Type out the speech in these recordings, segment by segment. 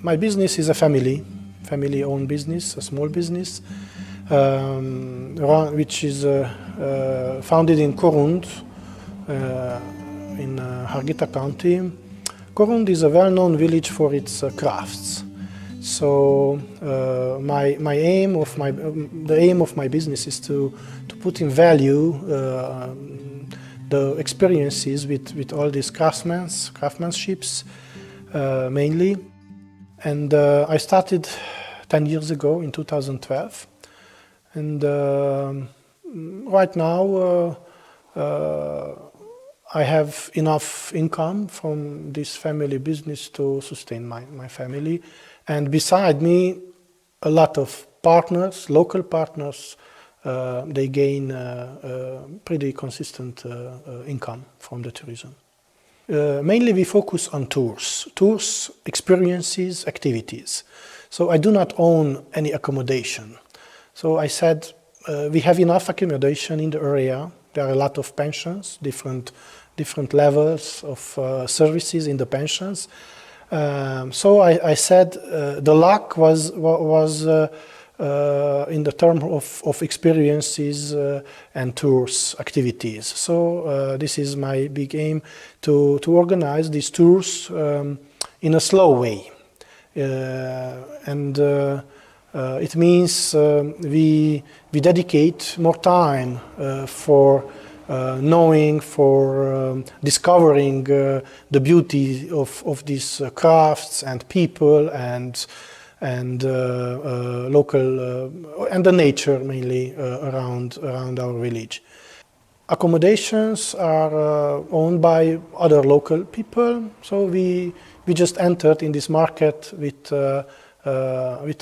My business is a family-owned business, a small business, which is founded in Corund, in Harghita County. Corund is a well-known village for its crafts. So the aim of my business is to put in value the experiences with all these craftsmanships mainly. And I started 10 years ago in 2012. And right now I have enough income from this family business to sustain my family. And beside me, a lot of partners, local partners, they gain pretty consistent income from the tourism. Mainly we focus on tours, experiences, activities. So I do not own any accommodation. So I said we have enough accommodation in the area. There are a lot of pensions, different levels of services in the pensions. So I said the luck was in the term of experiences and tours, activities. So this is my big aim, to organize these tours in a slow way. And it means we dedicate more time for knowing, for discovering the beauty of these crafts and people and local and the nature mainly around our village. Accommodations are owned by other local people, so we just entered in this market with a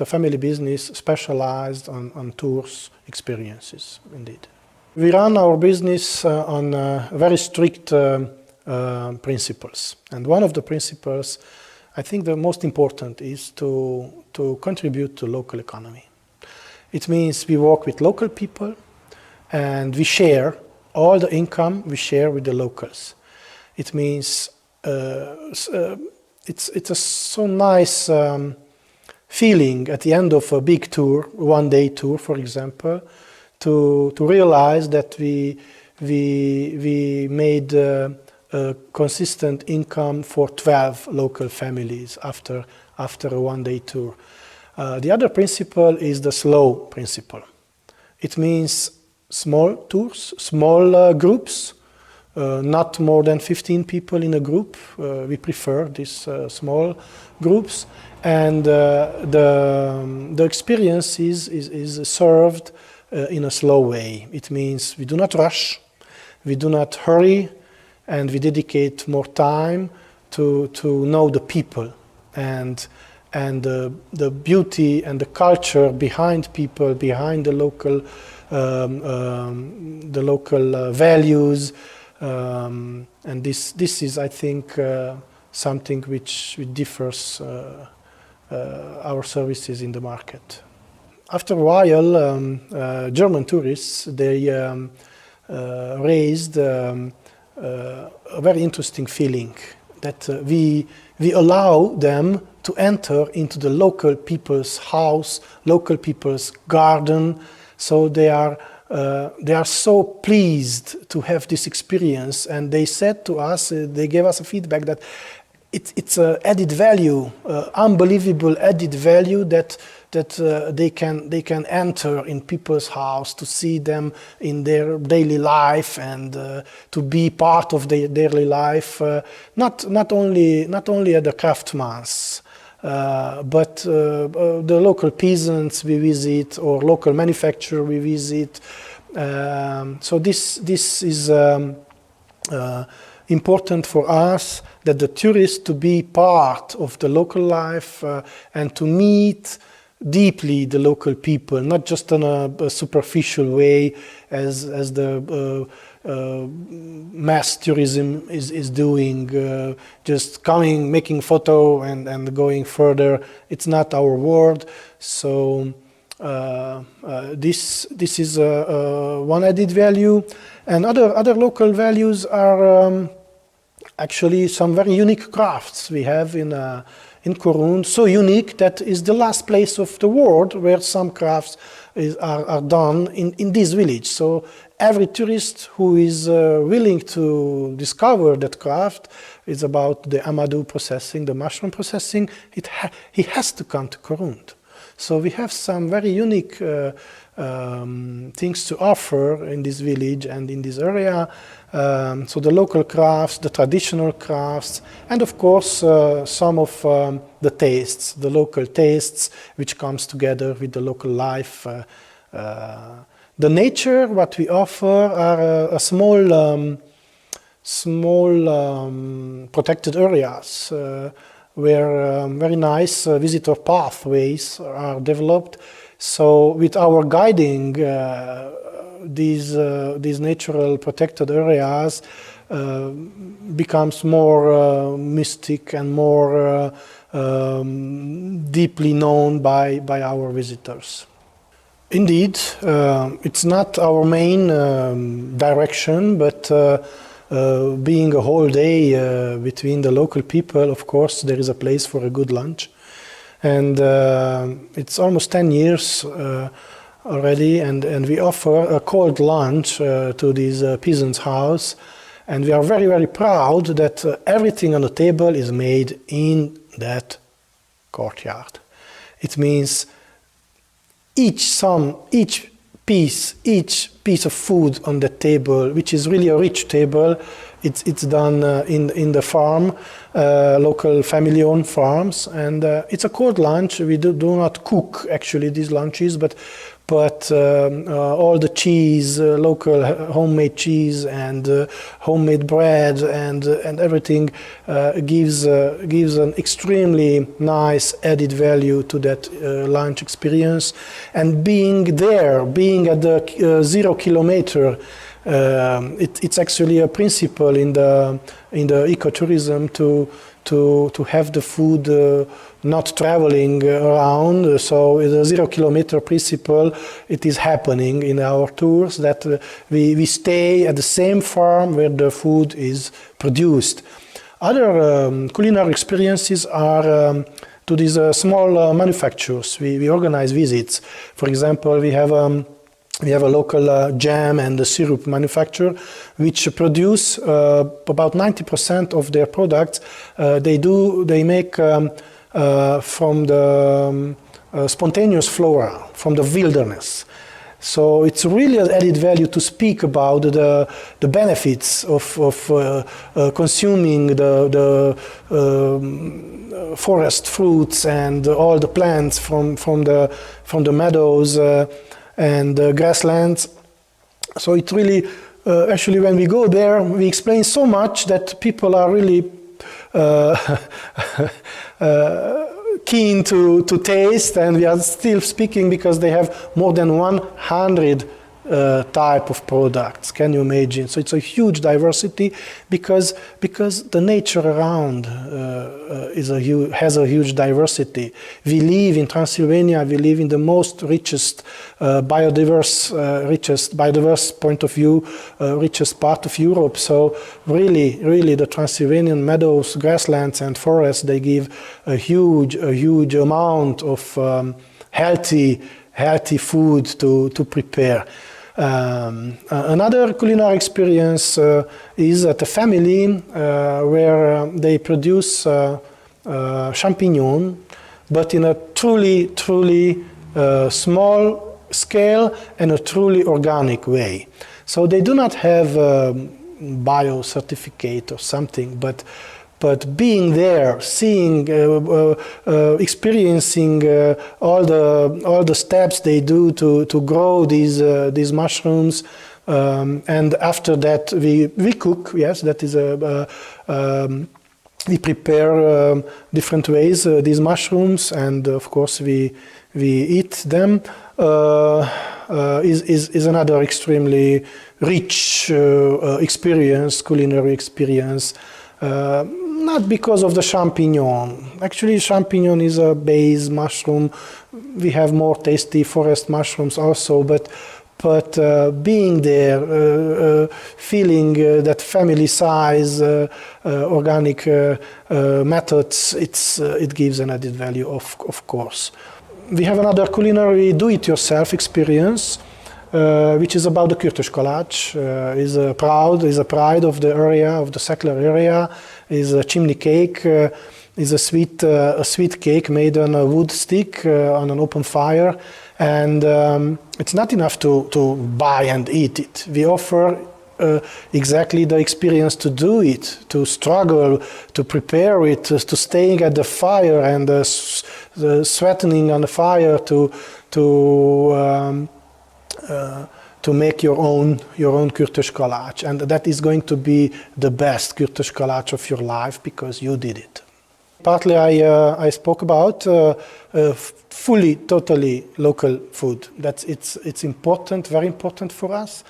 family business specialized on tours, experiences, indeed. We run our business on very strict principles, and one of the principles, I think the most important, is to contribute to local economy. It means we work with local people and we share all the income we share with the locals. It means it's a so nice feeling at the end of a big tour, one-day tour, for example, to realize that we made a consistent income for 12 local families after a one-day tour. The other principle is the slow principle. It means small tours, small groups, not more than 15 people in a group. We prefer these small groups, and the experience is served in a slow way. It means we do not rush, we do not hurry, and we dedicate more time to know the people and the beauty and the culture behind people, behind the local values, and this is, I think, something which differs our services in the market. After a while, German tourists, they raised a very interesting feeling that we allow them to enter into the local people's house, local people's garden. So they are so pleased to have this experience, and they said to us, they gave us a feedback that it's an added value, unbelievable added value that they can enter in people's house, to see them in their daily life and to be part of their daily life, not only at the craftsman's, but the local peasants we visit or local manufacturer we visit. So this is important for us, that the tourists to be part of the local life and to meet deeply the local people, not just in a superficial way as the mass tourism is doing, just coming, making photo and going further. It's not our world. So this is one added value, and other local values are actually some very unique crafts we have in in Corund, so unique that is the last place of the world where some crafts are done in this village. So every tourist who is willing to discover that craft is about the amadou processing, the mushroom processing, he has to come to Corund. So we have some very unique things to offer in this village and in this area. So the local crafts, the traditional crafts, and of course some of the tastes, the local tastes, which comes together with the local life. The nature, what we offer are a small protected areas where very nice visitor pathways are developed. So with our guiding, these natural protected areas becomes more mystic and more deeply known by our visitors. Indeed, it's not our main direction, but being a whole day between the local people, of course, there is a place for a good lunch. And it's almost 10 years already, and we offer a cold lunch to this peasant's house. And we are very, very proud that everything on the table is made in that courtyard. It means each piece of food on the table, which is really a rich table, it's done in the farm, local family-owned farms, and it's a cold lunch. We do not cook actually these lunches, but all the cheese, local homemade cheese and homemade bread and everything gives an extremely nice added value to that lunch experience. And being there, being at the 0 kilometer, it's actually a principle in the ecotourism to have the food not traveling around. So the 0 kilometer principle, it is happening in our tours that we stay at the same farm where the food is produced. Other culinary experiences are to these small manufacturers. We organize visits. For example, we have a local jam and syrup manufacturer which produce about 90% of their products. They make from the spontaneous flora, from the wilderness. So it's really an added value to speak about the benefits of consuming the forest fruits and all the plants from the meadows and grasslands. So it really, actually when we go there, we explain so much that people are really keen to taste, and we are still speaking because they have more than 100 type of products. Can you imagine? So it's a huge diversity because the nature around has a huge diversity. We live in Transylvania. We live in the most richest biodiverse point of view, richest part of Europe. So really, the Transylvanian meadows, grasslands, and forests, they give a huge amount of healthy food to prepare. Another culinary experience is at a family where they produce champignon, but in a truly small scale and a truly organic way. So they do not have bio certificate or something, but being there, seeing, experiencing all the steps they do to grow these mushrooms, and after that we cook. Yes, that is we prepare different ways these mushrooms, and of course we eat them. Is another extremely rich culinary experience. Not because of the champignon. Actually, champignon is a base mushroom. We have more tasty forest mushrooms also, but but being there, feeling that family size, organic methods, it gives an added value, of course. We have another culinary do-it-yourself experience, which is about the Kürtös Kalács. Is a pride of the area, of the Szekler area. Is a chimney cake. Is a sweet cake made on a wood stick on an open fire, and it's not enough to buy and eat it. We offer exactly the experience to do it, to struggle, to prepare it, to staying at the fire and the sweating on the fire to make your own Kürtös Kalács, and that is going to be the best Kürtös Kalács of your life because you did it. Partly I spoke about fully, totally local food. It's important, very important for us.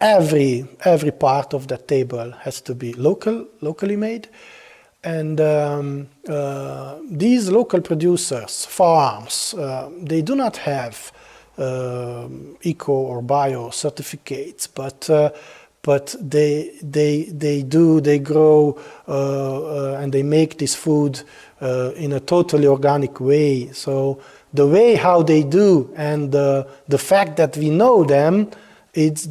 Every part of the table has to be locally made, and these local producers, farms, they do not have eco or bio certificates, but they grow and they make this food in a totally organic way. So the way how they do and the fact that we know them, it's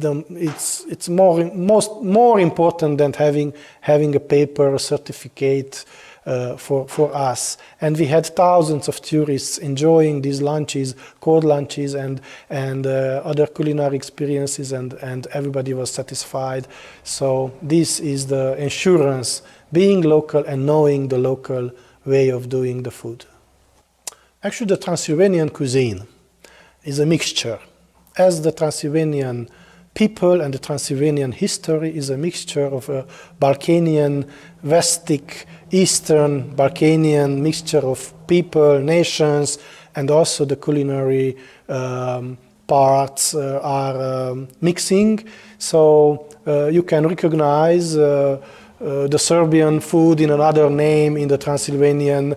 more important than having a paper certificate for us. And we had thousands of tourists enjoying these lunches, cold lunches, and other culinary experiences, and everybody was satisfied. So this is the assurance, being local and knowing the local way of doing the food. Actually, the Transylvanian cuisine is a mixture. As the Transylvanian people and the Transylvanian history is a mixture of a Balkanian, Westic, Eastern Balkanian mixture of people, nations, and also the culinary parts are mixing. So you can recognize the Serbian food in another name in the Transylvanian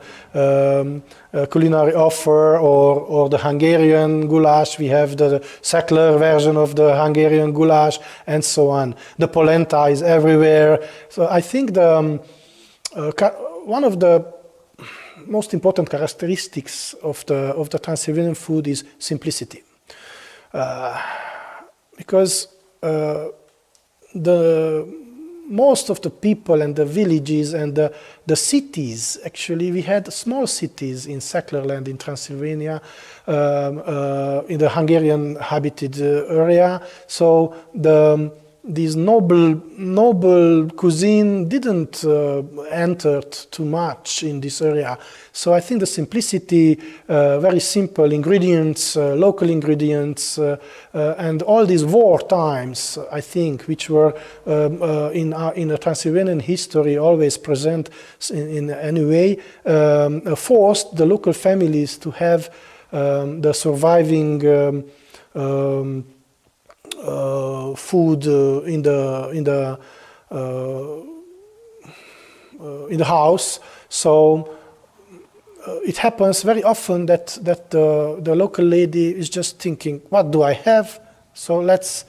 culinary offer, or the Hungarian goulash. We have the Szekler version of the Hungarian goulash, and so on. The polenta is everywhere. So I think one of the most important characteristics of the Transylvanian food is simplicity, because most of the people and the villages and the cities, actually, we had small cities in Szeklerland in Transylvania, in the Hungarian habited area. So this noble cuisine didn't enter too much in this area. So I think the simplicity, very simple ingredients, local ingredients, and all these war times, I think, which were in the Transylvanian history always present in any way, forced the local families to have the surviving food in the house. So it happens very often that the local lady is just thinking, what do I have? So let's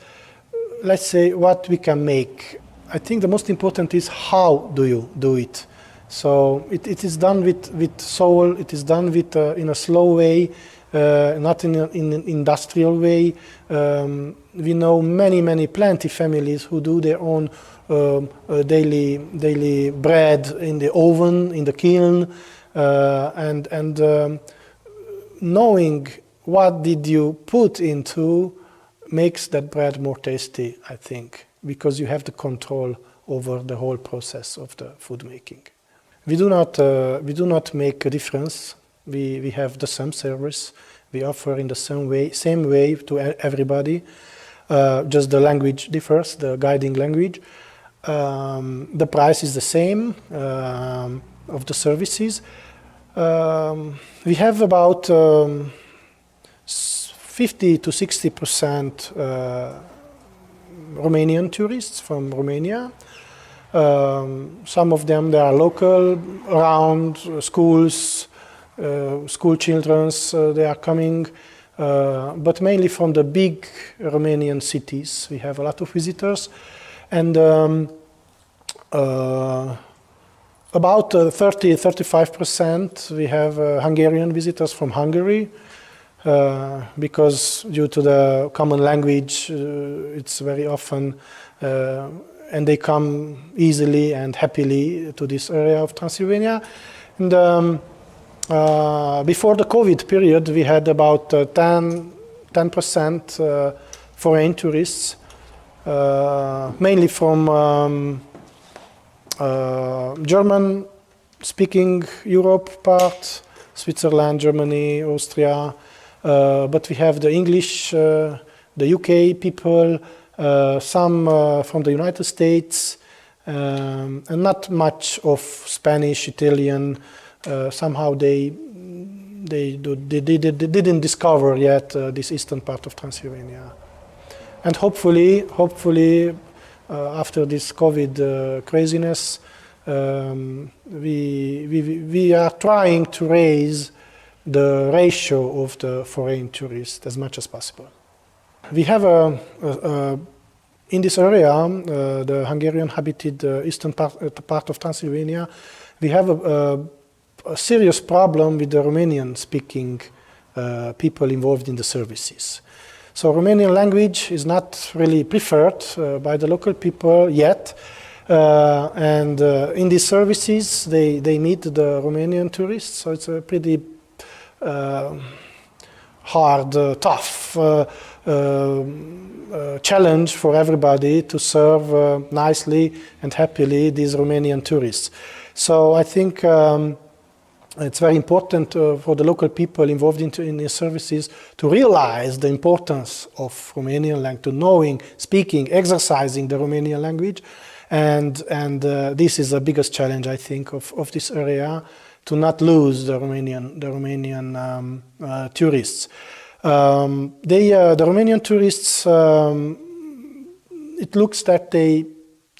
say what we can make. I think the most important is how do you do it. So it is done with soul. It is done with in a slow way, not in an industrial way. We know plenty families who do their own daily bread in the oven, in the kiln, and knowing what did you put into makes that bread more tasty, I think, because you have the control over the whole process of the food making. We do not make a difference. We have the same service. We offer in the same way to everybody. Just the language differs, the guiding language. The price is the same of the services. We have about 50 to 60% Romanian tourists from Romania. Some of them, they are local, around schools, school children, they are coming. but mainly from the big Romanian cities. We have a lot of visitors, and about 30-35% we have Hungarian visitors from Hungary, because due to the common language, it's very often, and they come easily and happily to this area of Transylvania. And before the COVID period, we had about 10% foreign tourists, mainly from German-speaking Europe part, Switzerland, Germany, Austria, but we have the English, the UK people, some from the United States, and not much of Spanish, Italian. Somehow they didn't discover yet this eastern part of Transylvania. And hopefully, after this COVID craziness, we are trying to raise the ratio of the foreign tourists as much as possible. We have in this area, the Hungarian-habited eastern part of Transylvania, we have a serious problem with the Romanian-speaking people involved in the services. So Romanian language is not really preferred by the local people yet, and in these services they meet the Romanian tourists, so it's a pretty hard, tough challenge for everybody to serve nicely and happily these Romanian tourists. So I think it's very important for the local people involved in these services to realize the importance of Romanian language, to knowing, speaking, exercising the Romanian language, and this is the biggest challenge, I think, of this area, to not lose the Romanian tourists. The Romanian tourists, it looks that they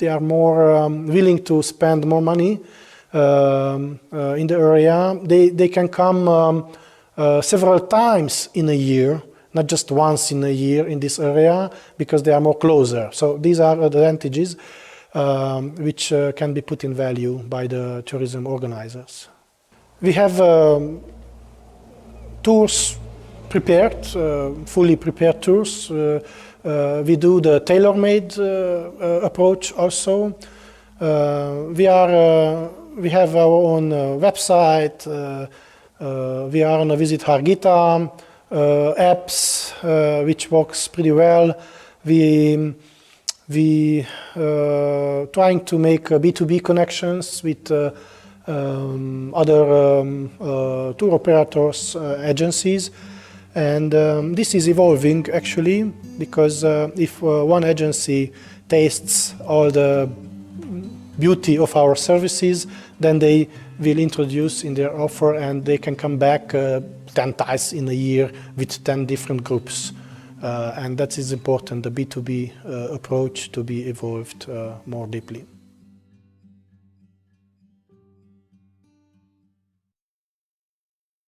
are more willing to spend more money in the area. They can come several times in a year, not just once in a year in this area, because they are more closer. So these are advantages which can be put in value by the tourism organizers. We have tours prepared, fully prepared tours. We do the tailor-made approach also. We have our own website. We are on a Visit Harghita apps, which works pretty well. We trying to make B2B connections with other tour operators, agencies, and this is evolving actually, because if one agency tastes all the beauty of our services, then they will introduce in their offer, and they can come back 10 times in a year with 10 different groups. And that is important, the B2B approach to be evolved more deeply.